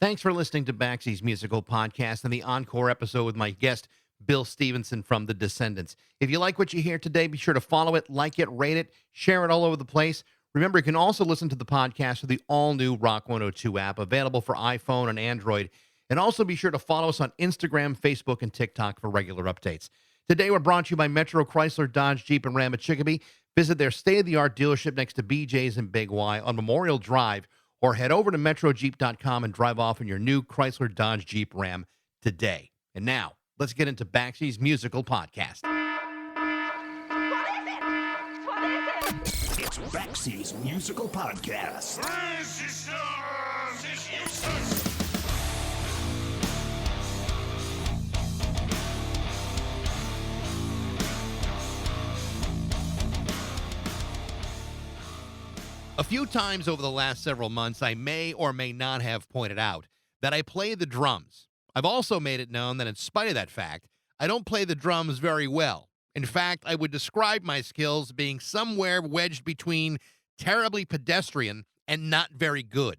Thanks for listening to BAXIES Musical Podcast and the encore episode with my guest, Bill Stevenson from The Descendents. If you like what you hear today, be sure to follow it, like it, rate it, share it all over the place. Remember, you can also listen to the podcast with the all-new Rock 102 app, available for iPhone and Android. And also be sure to follow us on Instagram, Facebook, and TikTok for regular updates. Today, we're brought to you by Metro Chrysler, Dodge, Jeep, and Ram at Chicopee. Visit their state-of-the-art dealership next to BJ's and Big Y on Memorial Drive, or head over to metrojeep.com and drive off in your new Chrysler, Dodge, Jeep, Ram today. And now, let's get into BAXIES Musical Podcast. It's BAXIES Musical Podcast. A few times over the last several months, I may or may not have pointed out that I play the drums. I've also made it known that in spite of that fact, I don't play the drums very well. In fact, I would describe my skills being somewhere wedged between terribly pedestrian and not very good.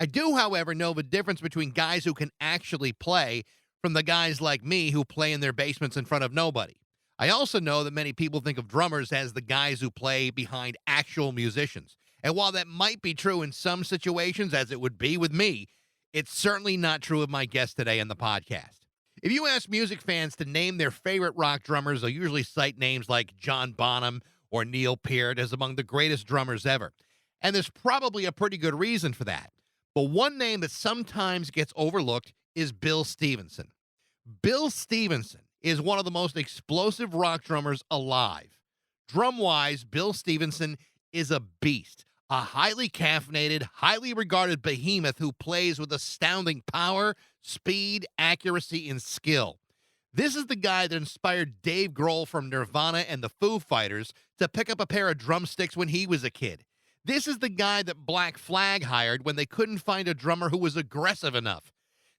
I do, however, know the difference between guys who can actually play from the guys like me who play in their basements in front of nobody. I also know that many people think of drummers as the guys who play behind actual musicians. And while that might be true in some situations, as it would be with me, it's certainly not true of my guest today on the podcast. If you ask music fans to name their favorite rock drummers, they'll usually cite names like John Bonham or Neil Peart as among the greatest drummers ever. And there's probably a pretty good reason for that. But one name that sometimes gets overlooked is Bill Stevenson. Bill Stevenson is one of the most explosive rock drummers alive. Drum-wise, Bill Stevenson is a beast, a highly caffeinated, highly regarded behemoth who plays with astounding power, speed, accuracy, and skill. This is the guy that inspired Dave Grohl from Nirvana and the Foo Fighters to pick up a pair of drumsticks when he was a kid. This is the guy that Black Flag hired when they couldn't find a drummer who was aggressive enough.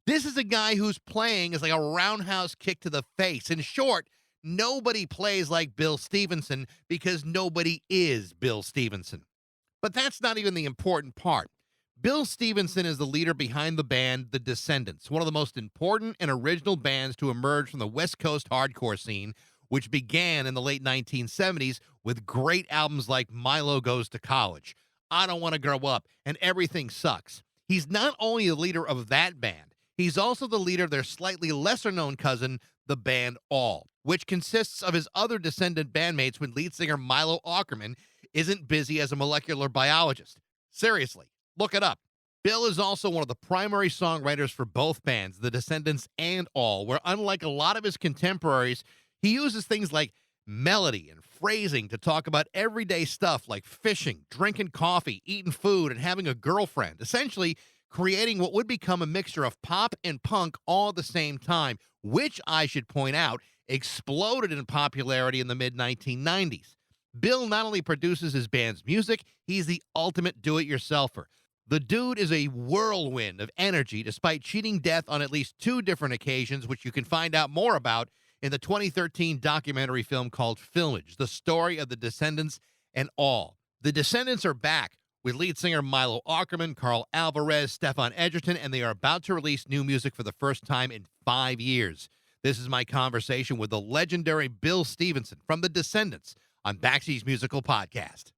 This is a guy whose playing is like a roundhouse kick to the face. In short, nobody plays like Bill Stevenson because nobody is Bill Stevenson. But that's not even the important part. Bill Stevenson is the leader behind the band The Descendents, one of the most important and original bands to emerge from the West Coast hardcore scene, which began in the late 1970s with great albums like Milo Goes to College, I Don't Want to Grow Up, and Everything Sucks. He's not only the leader of that band, he's also the leader of their slightly lesser-known cousin, the band All, which consists of his other Descendant bandmates when lead singer Milo Aukerman isn't busy as a molecular biologist. Seriously, look it up. Bill is also one of the primary songwriters for both bands, The Descendents and All, where unlike a lot of his contemporaries, he uses things like melody and phrasing to talk about everyday stuff like fishing, drinking coffee, eating food, and having a girlfriend, essentially creating what would become a mixture of pop and punk all at the same time, which, I should point out, exploded in popularity in the mid-1990s. Bill not only produces his band's music, he's the ultimate do-it-yourselfer. The dude is a whirlwind of energy despite cheating death on at least 2 different occasions, which you can find out more about in the 2013 documentary film called Filmage, the story of the Descendents and All. The Descendents are back with lead singer Milo Aukerman, Carl Alvarez, Stefan Edgerton, and they are about to release new music for the first time in 5 years. This is my conversation with the legendary Bill Stevenson from The Descendents on BAXIES Musical Podcast.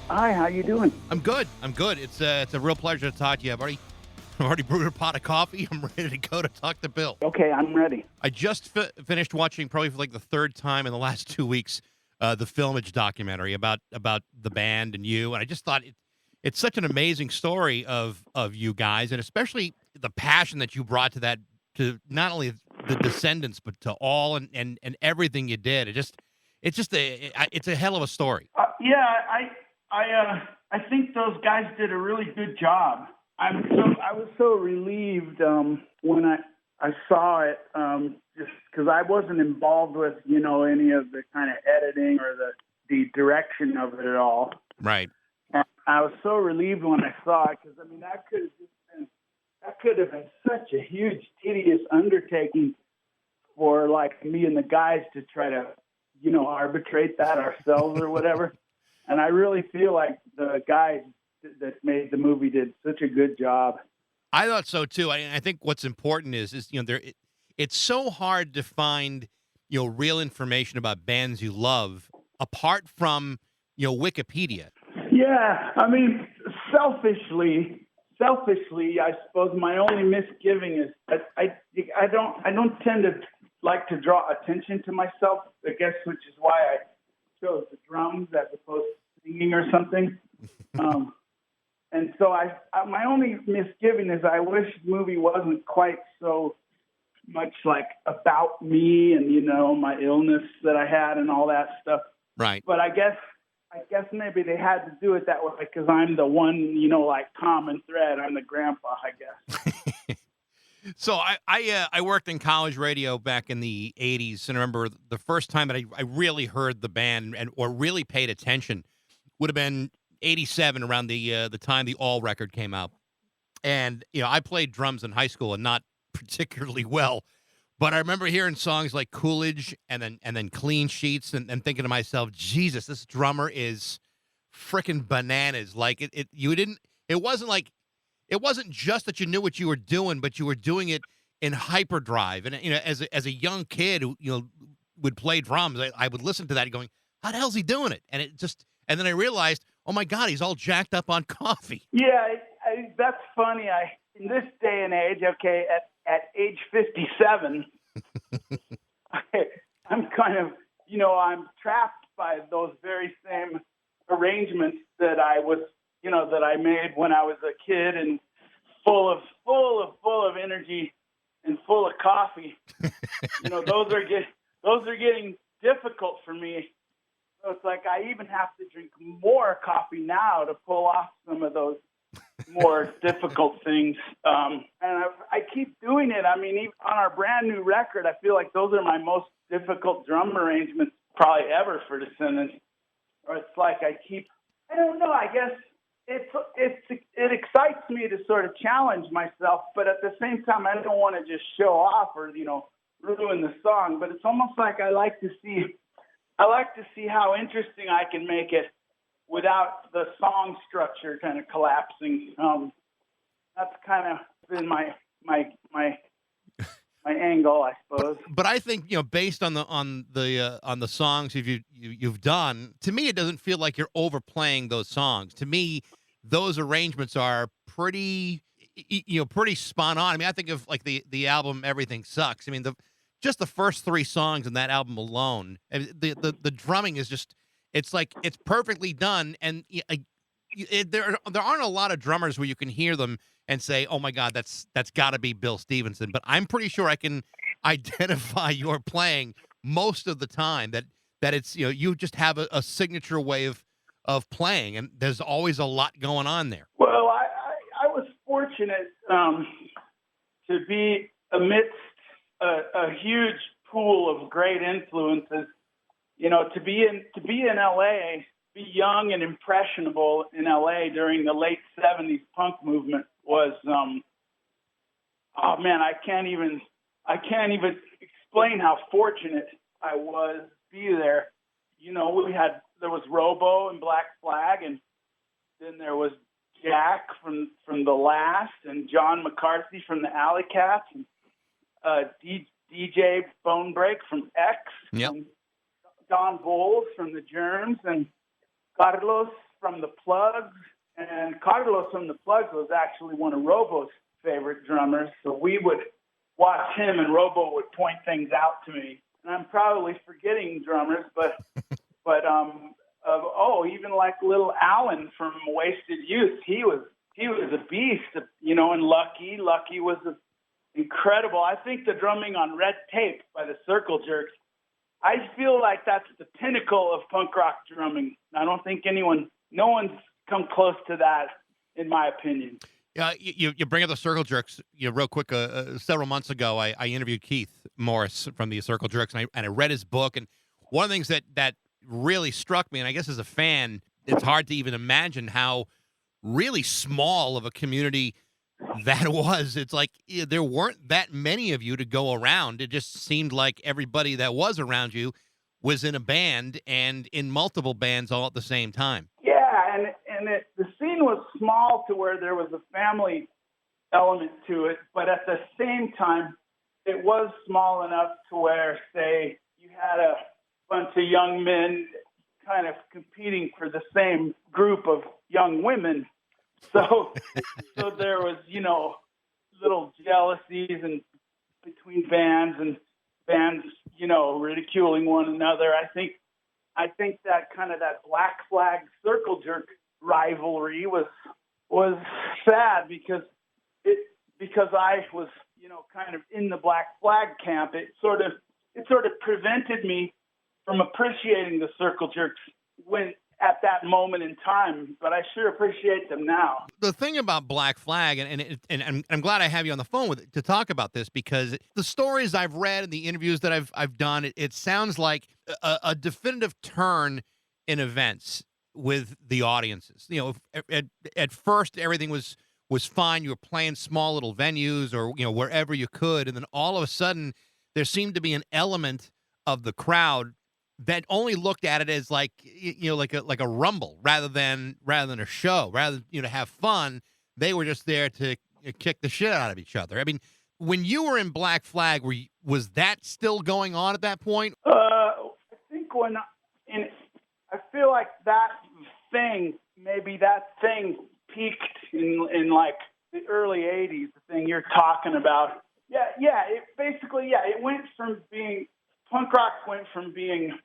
Hi, how you doing? I'm good. It's a real pleasure to talk to you. I've already brewed a pot of coffee. I'm ready to go to talk to Bill. Okay, I'm ready. I just finished watching, probably for like the 3rd time in the last 2 weeks, the Filmage documentary about the band and you. And I just thought it's such an amazing story of you guys, and especially the passion that you brought to that, to not only the Descendents but to All and everything you did. It's a hell of a story. I think those guys did a really good job. I was so relieved when I saw it, just because I wasn't involved with any of the kind of editing or the direction of it at all. Right. And I was so relieved when I saw it, because that could have been such a huge, tedious undertaking for like me and the guys to try to arbitrate that ourselves or whatever. And I really feel like the guy that made the movie did such a good job. I thought so too. I think what's important is it's so hard to find real information about bands you love apart from Wikipedia. Yeah, I mean, selfishly, I suppose my only misgiving is that I don't tend to like to draw attention to myself. I guess, which is why I chose the drums as opposed to singing or something. And so my only misgiving is I wish the movie wasn't quite so much like about me and, my illness that I had and all that stuff. Right. But I guess maybe they had to do it that way because I'm the one, like common thread. I'm the grandpa, I guess. So I worked in college radio back in the 80s, and I remember the first time that I really heard the band or really paid attention would have been 87, around the time the All record came out. And, I played drums in high school and not particularly well, but I remember hearing songs like Coolidge and then Clean Sheets and thinking to myself, Jesus, this drummer is freaking bananas. Like it wasn't just that you knew what you were doing, but you were doing it in hyperdrive. And, as a young kid who, would play drums, I would listen to that going, how the hell's he doing it? And then I realized, oh my God, he's all jacked up on coffee. Yeah, that's funny. In this day and age, okay, at age 57, I'm kind of, I'm trapped by those very same arrangements that I was, that I made when I was a kid and full of energy and full of coffee. Those are getting difficult for me. So it's like I even have to drink more coffee now to pull off some of those more difficult things. And I keep doing it. I mean, even on our brand new record, I feel like those are my most difficult drum arrangements probably ever for Descendents. Or it's like I don't know, I guess it excites me to sort of challenge myself, but at the same time, I don't want to just show off or, ruin the song. But it's almost like I like to see how interesting I can make it without the song structure kind of collapsing. That's kind of been my angle, I suppose. But I think based on the songs you've done, to me it doesn't feel like you're overplaying those songs. To me, those arrangements are pretty spot on. I mean, I think of like the album Everything Sucks. I mean, just the first 3 songs in that album alone, the drumming is just, it's perfectly done. And there aren't a lot of drummers where you can hear them and say, oh my God, that's got to be Bill Stevenson. But I'm pretty sure I can identify your playing most of the time, that it's, you just have a signature way of playing, and there's always a lot going on there. Well, I was fortunate to be amidst a huge pool of great influences. To be in LA, be young and impressionable in LA during the late 70s punk movement was, oh man, I can't even explain how fortunate I was to be there. There was Robo and Black Flag, and then there was Jack from The Last, and John McCarthy from the Alley Cats, and DJ Bonebreak from X, yep. And Don Bowles from the Germs, and Carlos from the Plugs. And Carlos from the Plugs was actually one of Robo's favorite drummers, so we would watch him, and Robo would point things out to me. And I'm probably forgetting drummers, but even like Little Alan from Wasted Youth, he was a beast, and Lucky was incredible. I think the drumming on Red Tape by the Circle Jerks, I feel like that's the pinnacle of punk rock drumming. I don't think no one's come close to that, in my opinion. Yeah, you bring up the Circle Jerks. Real quick. Several months ago, I interviewed Keith Morris from the Circle Jerks, and I read his book. And one of the things that really struck me, and I guess as a fan, it's hard to even imagine how really small of a community that was. It's like there weren't that many of you to go around. It just seemed like everybody that was around you was in a band and in multiple bands all at the same time. Yeah, the scene was small to where there was a family element to it, but at the same time, it was small enough to where, say, you had a bunch of young men kind of competing for the same group of young women. So there was, little jealousies and between bands and bands, ridiculing one another. I think that kind of that Black Flag Circle Jerk rivalry was sad because I was, kind of in the Black Flag camp. It sort of prevented me from appreciating the Circle Jerks when at that moment in time, but I sure appreciate them now. The thing about Black Flag, and I'm glad I have you on the phone to talk about this, because the stories I've read and the interviews that I've done, it sounds like a definitive turn in events with the audiences. At first everything was fine. You were playing small little venues or wherever you could, and then all of a sudden there seemed to be an element of the crowd that only looked at it as like a rumble rather than a show, rather than to have fun. They were just there to kick the shit out of each other. I mean, when you were in Black Flag, was that still going on at that point? I think I feel like that thing peaked in like the early '80s. The thing you're talking about, it went from being punk rock went from being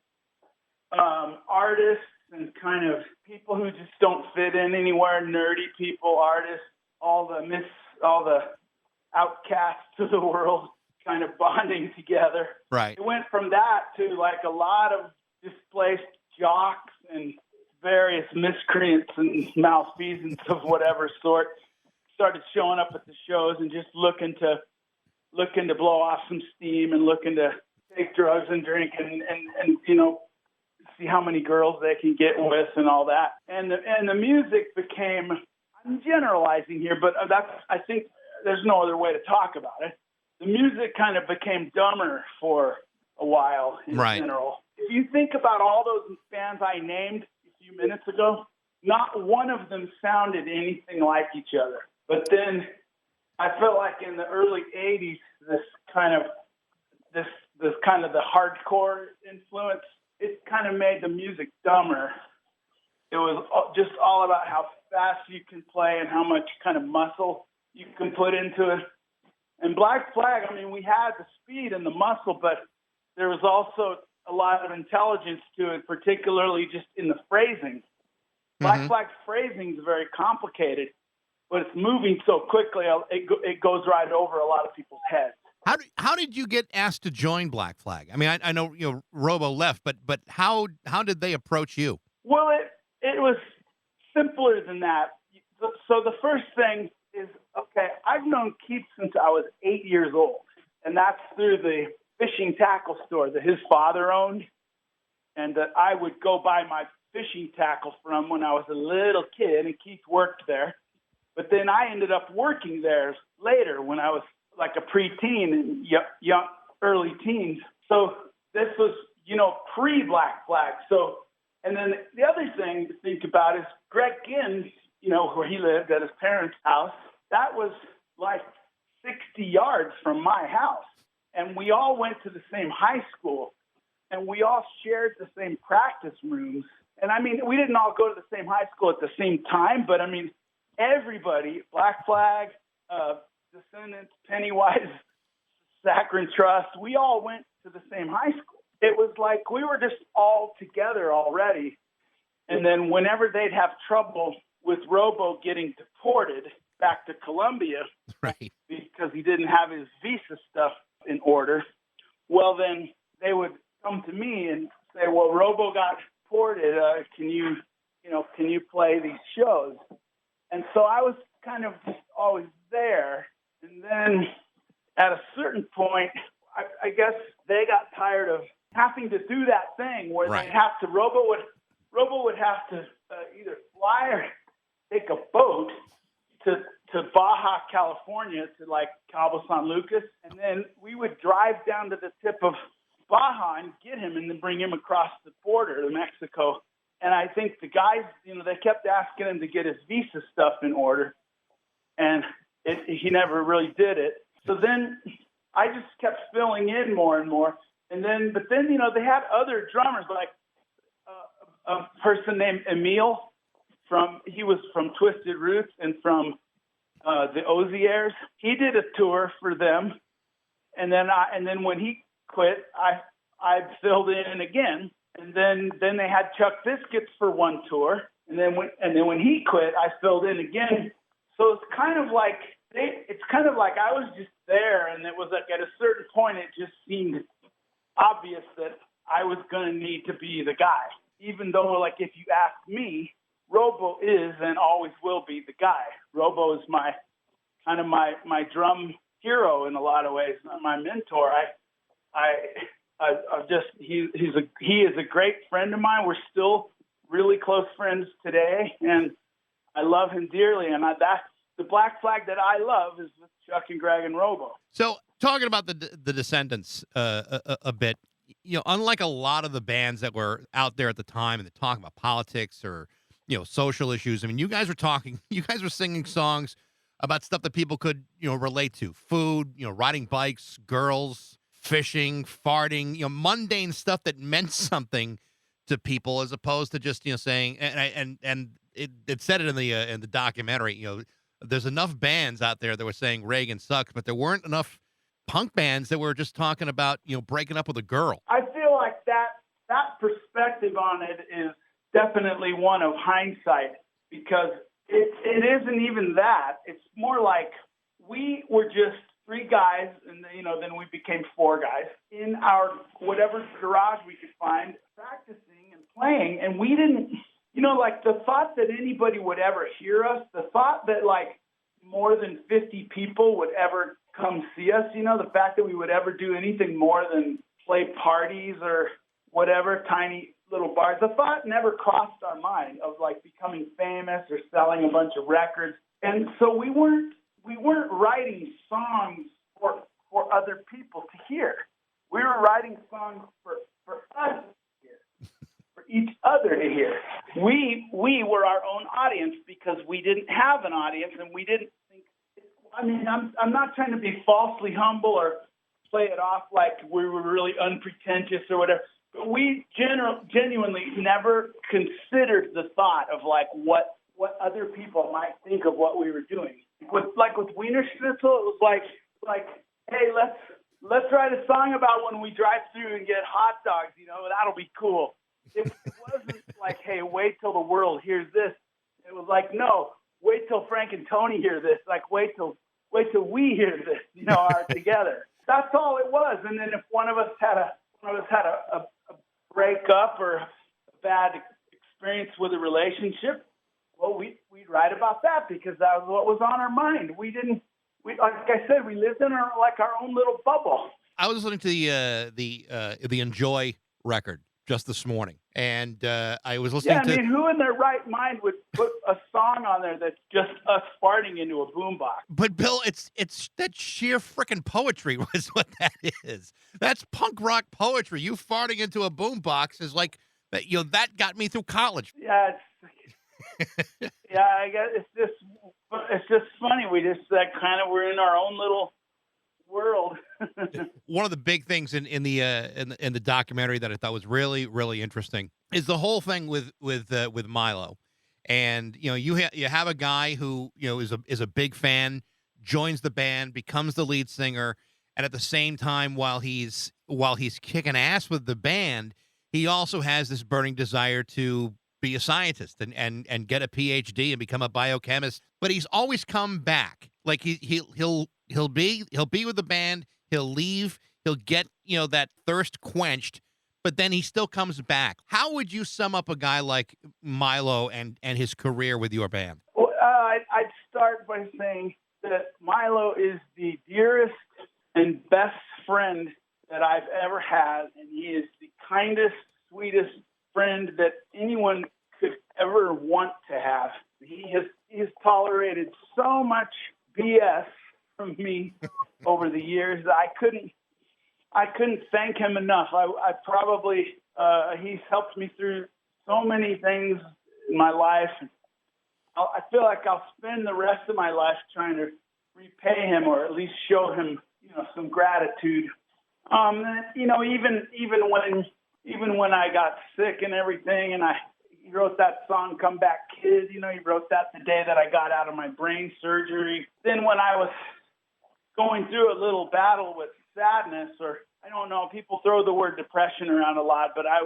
artists and kind of people who just don't fit in anywhere, nerdy people, artists, all the outcasts of the world kind of bonding together. Right. It went from that to like a lot of displaced jocks and various miscreants and malfeasance of whatever sort started showing up at the shows and just looking to blow off some steam and looking to take drugs and drink and see how many girls they can get with and all that. And the music became, I'm generalizing here, but I think there's no other way to talk about it. The music kind of became dumber for a while in general. If you think about all those bands I named a few minutes ago, not one of them sounded anything like each other. But then I felt like in the early 80s, this kind of the hardcore influence, it kind of made the music dumber. It was just all about how fast you can play and how much kind of muscle you can put into it. And Black Flag, I mean, we had the speed and the muscle, but there was also a lot of intelligence to it, particularly just in the phrasing. Black Flag's phrasing is very complicated, but it's moving so quickly, it goes right over a lot of people's heads. How did you get asked to join Black Flag? I mean, I know Robo left, but how did they approach you? Well, it was simpler than that. So the first thing is, okay, I've known Keith since I was 8 years old, and that's through the fishing tackle store that his father owned, and that I would go buy my fishing tackle from when I was a little kid, and Keith worked there. But then I ended up working there later when I was like a preteen and young early teens. So this was, pre-Black Flag. So, and then the other thing to think about is Greg Ginn, where he lived at his parents' house, that was like 60 yards from my house. And we all went to the same high school, and we all shared the same practice rooms. And I mean, we didn't all go to the same high school at the same time, but I mean, everybody, Black Flag, Descendents, Pennywise, Saccharine Trust, we all went to the same high school. It was like we were just all together already. And then whenever they'd have trouble with Robo getting deported back to Colombia, right, because he didn't have his visa stuff in order, well, then they would come to me and say, well, Robo got deported. Can you play these shows? And so I was kind of just always there. And then at a certain point, I guess they got tired of having to do that thing where right. they'd have to, Robo would have to either fly or take a boat to Baja, California, to like Cabo San Lucas. And then we would drive down to the tip of Baja and get him and then bring him across the border to Mexico. And I think the guys, they kept asking him to get his visa stuff in order, and he never really did it. So then I just kept filling in more and more. But then, they had other drummers, like a person named Emil he was from Twisted Roots and from the Oziers. He did a tour for them. And then when he quit, I filled in again. And then they had Chuck Biscuits for one tour, and then when he quit, I filled in again. So it's kind of like I was just there, and it was like at a certain point, it just seemed obvious that I was going to need to be the guy. Even though, like, if you ask me, Robo is and always will be the guy. Robo is my drum hero in a lot of ways, my mentor. He is a great friend of mine. We're still really close friends today, and I love him dearly. And that's the Black Flag that I love is with Chuck and Greg and Robo. So talking about the Descendents a bit, unlike a lot of the bands that were out there at the time and they're talking about politics or social issues. I mean, you guys were singing songs about stuff that people could relate to: food, riding bikes, girls, fishing, farting, mundane stuff that meant something to people, as opposed to just saying. And it said it in the documentary. There's enough bands out there that were saying Reagan sucks, but there weren't enough punk bands that were just talking about breaking up with a girl. I feel like that perspective on it is definitely one of hindsight, because it isn't even that. It's more like we were just three guys, and then we became four guys in our whatever garage we could find, practicing and playing. And we didn't, like the thought that anybody would ever hear us, the thought that like more than 50 people would ever come see us, the fact that we would ever do anything more than play parties or whatever, tiny little bars, the thought never crossed our mind of like becoming famous or selling a bunch of records. And so we weren't writing songs for other people to hear. We were writing songs for us to hear, for each other to hear. We were our own audience because we didn't have an audience, and we didn't think. I mean, I'm not trying to be falsely humble or play it off like we were really unpretentious or whatever. But we genuinely never considered the thought of like what other people might think of what we were doing. With Wiener Schnitzel, it was like, hey, let's write a song about when we drive through and get hot dogs. That'll be cool. It wasn't like, hey, wait till the world hears this. It was like, no, wait till Frank and Tony hear this. Like, wait till we hear this. Together. That's all it was. And then if one of us had a breakup or a bad experience with a relationship, well, we'd write about that because that was what was on our mind. Like I said, we lived in our own little bubble. I was listening to the Enjoy record just this morning, and I was listening to. Yeah, I mean, who in their right mind would put a song on there that's just us farting into a boombox? But Bill, it's that sheer freaking poetry was what that is. That's punk rock poetry. You farting into a boombox is like that. That got me through college. Yeah, yeah. I guess it's just funny. We just we're in our own little world. One of the big things in the documentary that I thought was really, really interesting is the whole thing with Milo. And you have a guy who is a big fan, joins the band, becomes the lead singer, and at the same time, while he's kicking ass with the band, he also has this burning desire to be a scientist and get a PhD and become a biochemist. But he's always come back. Like he'll be with the band, he'll leave, he'll get that thirst quenched, but then he still comes back. How would you sum up a guy like Milo and his career with your band? Well, I'd start by saying that Milo is the dearest and best friend that I've ever had, and he is the kindest, sweetest friend that anyone could ever want to have. He has tolerated so much BS from me over the years that I couldn't I couldn't thank him enough. I probably, he's helped me through so many things in my life. I feel like I'll spend the rest of my life trying to repay him, or at least show him, some gratitude. Even when I got sick and everything, and he wrote that song "Come Back Kid." He wrote that the day that I got out of my brain surgery. Then when I was going through a little battle with sadness, or I don't know, people throw the word depression around a lot, but I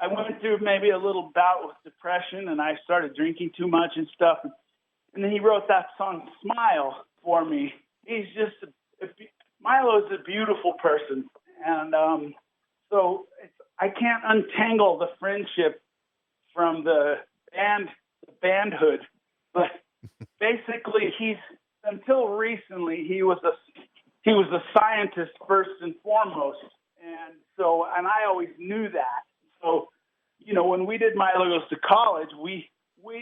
went through maybe a little bout with depression, and I started drinking too much and stuff. And then he wrote that song "Smile" for me. He's just Milo's a beautiful person, and so I can't untangle the friendship from the bandhood. But basically, until recently he was a scientist first and foremost, and I always knew that. So, when we did Milo Goes to College,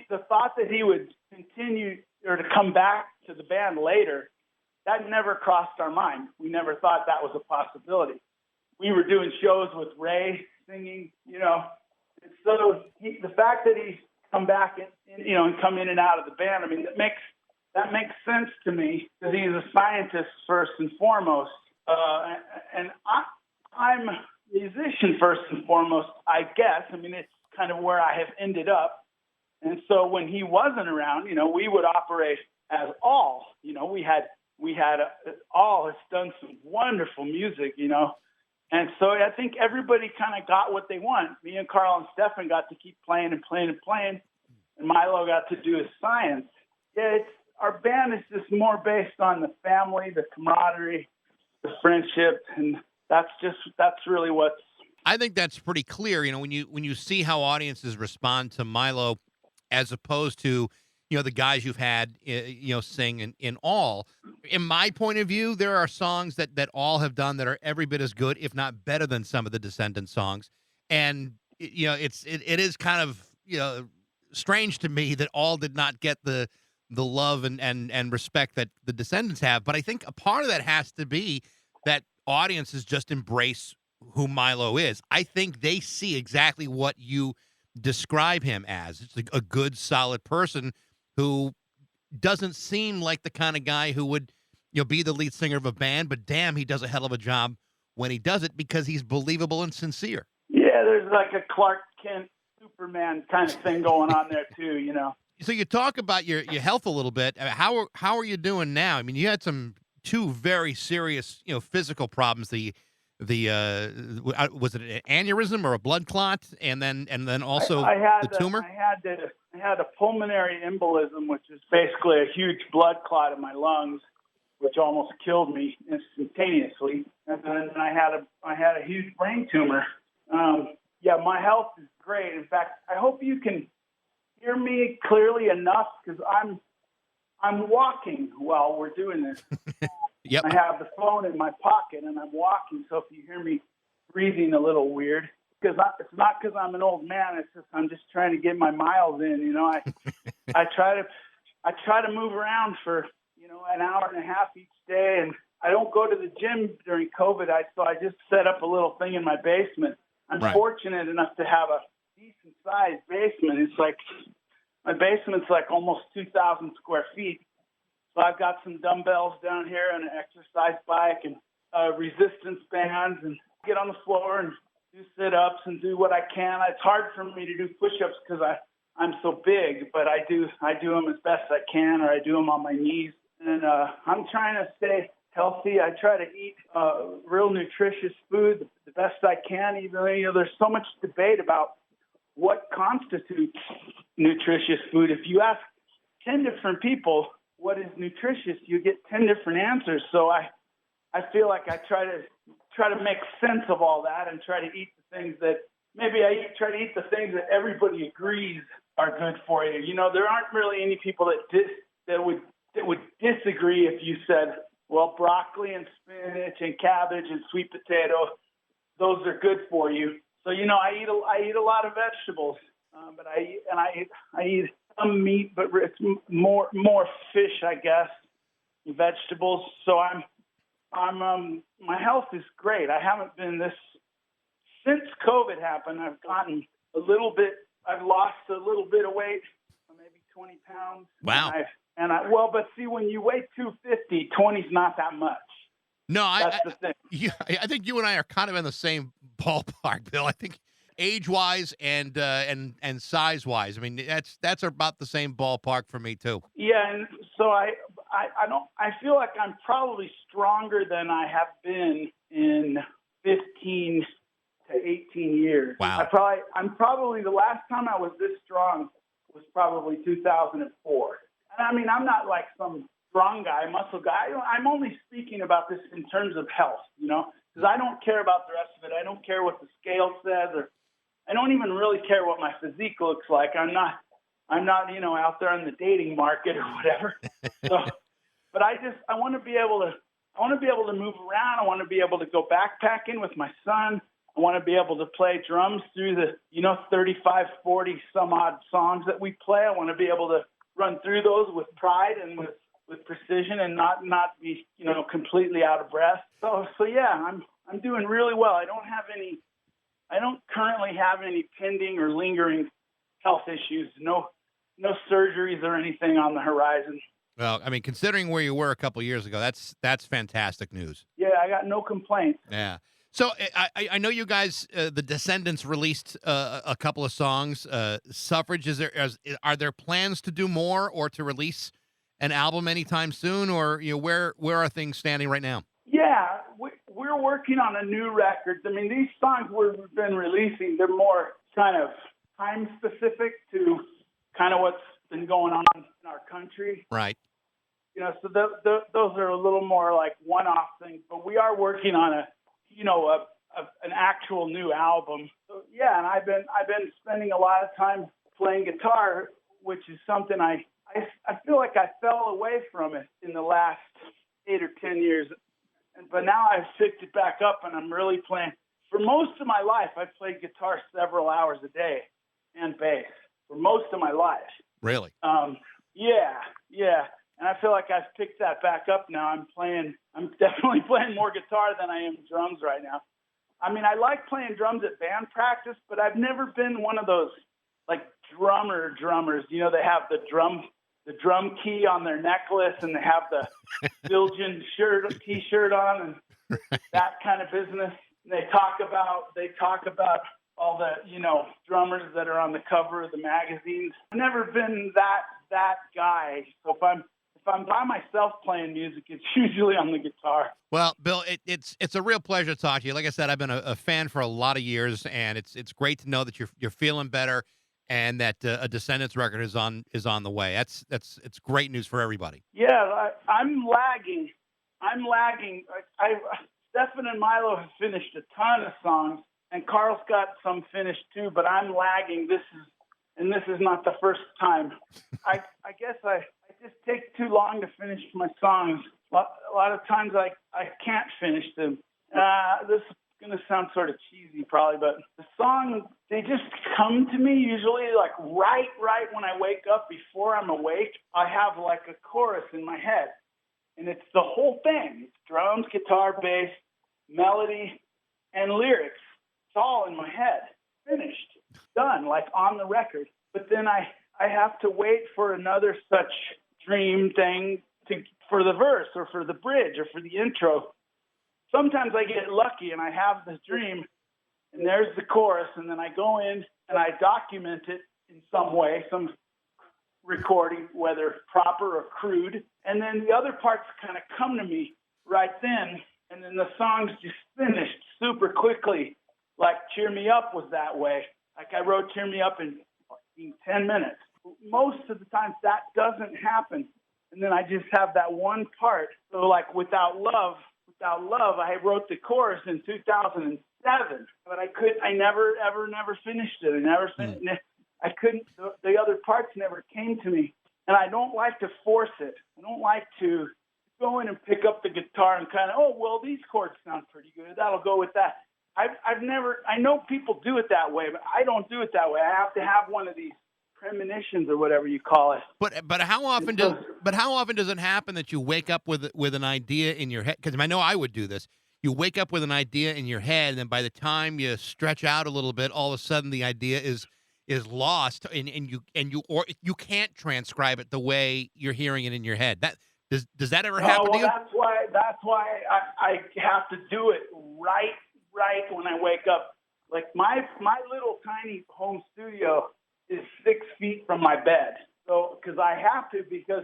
the thought that he would continue or to come back to the band later, that never crossed our mind. We never thought that was a possibility. We were doing shows with Ray singing, And so the fact that he's come back and come in and out of the band, I mean, that makes sense to me, because he's a scientist first and foremost. And I'm a musician first and foremost, I guess. I mean, it's kind of where I have ended up. And so when he wasn't around, we would operate as all. We had all has done some wonderful music, And so I think everybody kind of got what they want. Me and Carl and Stefan got to keep playing and playing and playing, and Milo got to do his science. Yeah, our band is just more based on the family, the camaraderie, the friendship, and that's really what's. I think that's pretty clear. When you see how audiences respond to Milo, as opposed to the guys you've had sing in all. In my point of view, there are songs that all have done that are every bit as good, if not better, than some of the Descendents songs. And it is kind of strange to me that all did not get the love and respect that the Descendents have. But I think a part of that has to be that audiences just embrace who Milo is. I think they see exactly what you describe him as. It's a good, solid person who doesn't seem like the kind of guy who would be the lead singer of a band, but damn, he does a hell of a job when he does it, because he's believable and sincere. Yeah, there's like a Clark Kent Superman kind of thing going on there too, So you talk about your health a little bit. How are you doing now? I mean, you had two very serious physical problems. Was it an aneurysm or a blood clot, and then also the tumor? I had a pulmonary embolism, which is basically a huge blood clot in my lungs, which almost killed me instantaneously. And then I had a huge brain tumor. My health is great. In fact, I hope you can hear me clearly enough, because I'm walking while we're doing this. Yep. I have the phone in my pocket and I'm walking, so if you hear me breathing a little weird, it's not because I'm an old man. It's just I'm just trying to get my miles in. I try to move around for an hour and a half each day, and I don't go to the gym during COVID. So I just set up a little thing in my basement. I'm fortunate enough to have a decent sized basement. It's like my basement's like almost 2,000 square feet. So I've got some dumbbells down here and an exercise bike and resistance bands, and get on the floor and do sit-ups and do what I can. It's hard for me to do push-ups because I'm so big, but I do them as best I can, or I do them on my knees. And I'm trying to stay healthy. I try to eat real nutritious food the best I can, even though there's so much debate about what constitutes nutritious food. If you ask 10 different people what is nutritious, you get 10 different answers. So I feel like I try to make sense of all that and try to eat the things that try to eat the things that everybody agrees are good for you. There aren't really any people that would disagree if you said, well, broccoli and spinach and cabbage and sweet potato, those are good for you. So I eat a lot of vegetables, but I eat some meat, but it's more fish, I guess, vegetables. So I'm My health is great. I haven't been this since COVID happened. I've gotten I've lost a little bit of weight, maybe 20 pounds. Wow. But see, when you weigh 250, 20's not that much. No, That's the thing. I think you and I are kind of in the same ballpark, Bill. I think age-wise and size-wise, I mean, that's about the same ballpark for me too. Yeah, and so I feel like I'm probably stronger than I have been in 15 to 18 years. Wow. I'm probably the last time I was this strong was probably 2004. And I mean, I'm not like some strong guy, muscle guy. I'm only speaking about this in terms of health, because I don't care about the rest of it. I don't care what the scale says, or I don't even really care what my physique looks like. I'm not, out there in the dating market or whatever. But I want to be able to move around. I want to be able to go backpacking with my son. I want to be able to play drums through the, 35, 40 some odd songs that we play. I want to be able to run through those with pride and with precision and not be, completely out of breath. So yeah, I'm doing really well. I don't currently have any pending or lingering health issues. No surgeries or anything on the horizon. Well, I mean, considering where you were a couple of years ago, that's fantastic news. Yeah, I got no complaints. Yeah. So I know you guys, the Descendents released a couple of songs. Suffrage, are there plans to do more or to release an album anytime soon, or where are things standing right now? Yeah, we're working on a new record. I mean, these songs we've been releasing, they're more kind of time specific to kind of what's been going on in our country. Right. So those are a little more like one-off things. But we are working on an actual new album. So yeah, and I've been spending a lot of time playing guitar, which is something I feel like I fell away from it in the last 8 or 10 years. But now I've picked it back up and I'm really playing. For most of my life, I've played guitar several hours a day and bass for most of my life. Really? Yeah. And I feel like I've picked that back up now. I'm definitely playing more guitar than I am drums right now. I mean, I like playing drums at band practice, but I've never been one of those like drummers. They have the drum key on their necklace and they have the Bilgen t-shirt on and that kind of business. And they talk about all the, drummers that are on the cover of the magazines. I've never been that guy. So if I'm by myself playing music, it's usually on the guitar. Well, Bill, it's a real pleasure to talk to you. Like I said, I've been a fan for a lot of years, and it's great to know that you're feeling better, and that a Descendents record is on the way. It's great news for everybody. Yeah, I'm lagging. Stefan and Milo have finished a ton of songs, and Carl's got some finished too. But I'm lagging. This is not the first time. I guess I just take too long to finish my songs. A lot of times I can't finish them. This is going to sound sort of cheesy probably, but the songs, they just come to me usually like right when I wake up. Before I'm awake, I have like a chorus in my head. And it's the whole thing. It's drums, guitar, bass, melody, and lyrics. It's all in my head. Finished. Done, like on the record. But then I have to wait for another such dream thing for the verse or for the bridge or for the intro. Sometimes I get lucky and I have this dream and there's the chorus, and then I go in and I document it in some way, some recording, whether proper or crude. And then the other parts kind of come to me right then. And then the song's just finished super quickly. Like Cheer Me Up was that way. Like I wrote Cheer Me Up in 10 minutes. Most of the time that doesn't happen. And then I just have that one part. So like Without Love, I wrote the chorus in 2007, but I never finished it. I couldn't, the other parts never came to me. And I don't like to force it. I don't like to go in and pick up the guitar and kind of, these chords sound pretty good. That'll go with that. I know people do it that way, but I don't do it that way. I have to have one of these premonitions or whatever you call it. But how often But how often does it happen that you wake up with an idea in your head? Because I know I would do this. You wake up with an idea in your head, and then by the time you stretch out a little bit, all of a sudden the idea is lost, and you can't transcribe it the way you're hearing it in your head. That does that ever happen to you? That's why I have to do it right when I wake up. Like my little tiny home studio is 6 feet from my bed. So, because I have to, because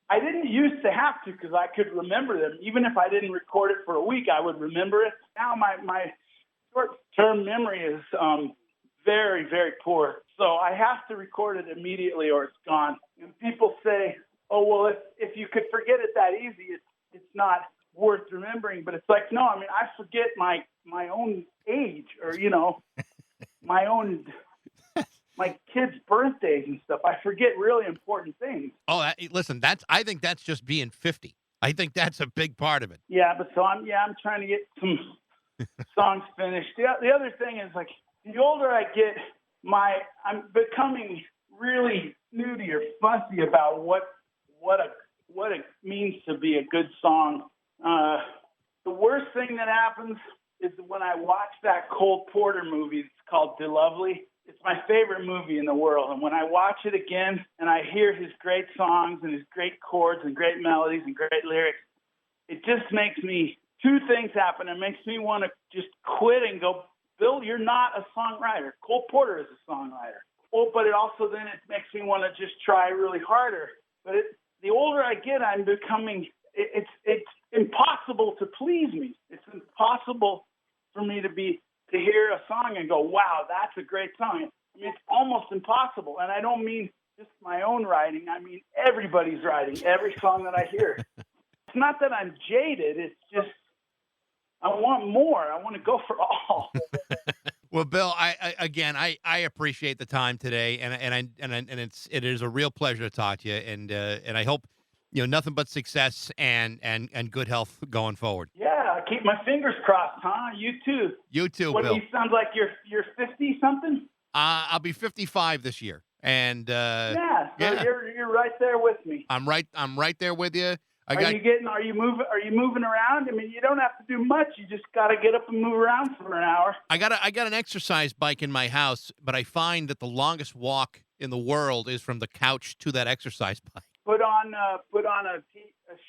I didn't used to have to, because I could remember them. Even if I didn't record it for a week, I would remember it. Now my short-term memory is very, very poor. So I have to record it immediately or it's gone. And people say, oh, well, if you could forget it that easy, it's not worth remembering. But it's like, no, I mean, I forget my own age or, my kids' birthdays and stuff. I forget really important things. Oh, listen, I think that's just being 50. I think that's a big part of it. Yeah, but so I'm trying to get some songs finished. The other thing is, like, the older I get, I'm becoming really snooty or fussy about what it means to be a good song. The worst thing that happens is when I watch that Cole Porter movie. It's called De Lovely. It's my favorite movie in the world. And when I watch it again and I hear his great songs and his great chords and great melodies and great lyrics, it just makes me, two things happen. It makes me want to just quit and go, Bill, you're not a songwriter. Cole Porter is a songwriter. Well, but it also then it makes me want to just try really harder. But the older I get, I'm becoming, it's impossible to please me. It's impossible for me to hear a song and go, wow, that's a great song. I mean, it's almost impossible. And I don't mean just my own writing. I mean, everybody's writing, every song that I hear. It's not that I'm jaded. It's just, I want more. I want to go for all. Well, Bill, I appreciate the time today, and it is a real pleasure to talk to you, and I hope nothing but success and good health going forward. Yeah, keep my fingers crossed, huh? You too. You too, Bill. You sound like you're 50 something. I'll be 55 this year, and yeah, you're right there with me. I'm right there with you. Are you moving around? I mean, you don't have to do much. You just got to get up and move around for an hour. I got an exercise bike in my house, but I find that the longest walk in the world is from the couch to that exercise bike. Put on a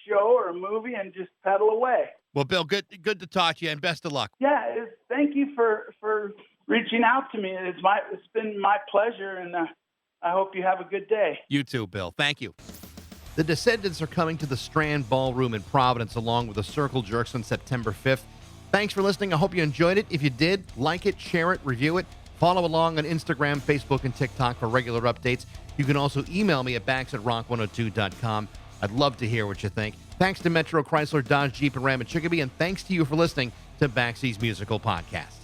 show or a movie and just pedal away. Well, Bill, good to talk to you, and best of luck. Yeah, thank you for reaching out to me. It's been my pleasure, and I hope you have a good day. You too, Bill. Thank you. The Descendents are coming to the Strand Ballroom in Providence along with the Circle Jerks on September 5th. Thanks for listening. I hope you enjoyed it. If you did, like it, share it, review it. Follow along on Instagram, Facebook, and TikTok for regular updates. You can also email me at bax@rock102.com. I'd love to hear what you think. Thanks to Metro Chrysler, Dodge, Jeep, and Ram at Chicopee, and thanks to you for listening to BAXIES Musical Podcast.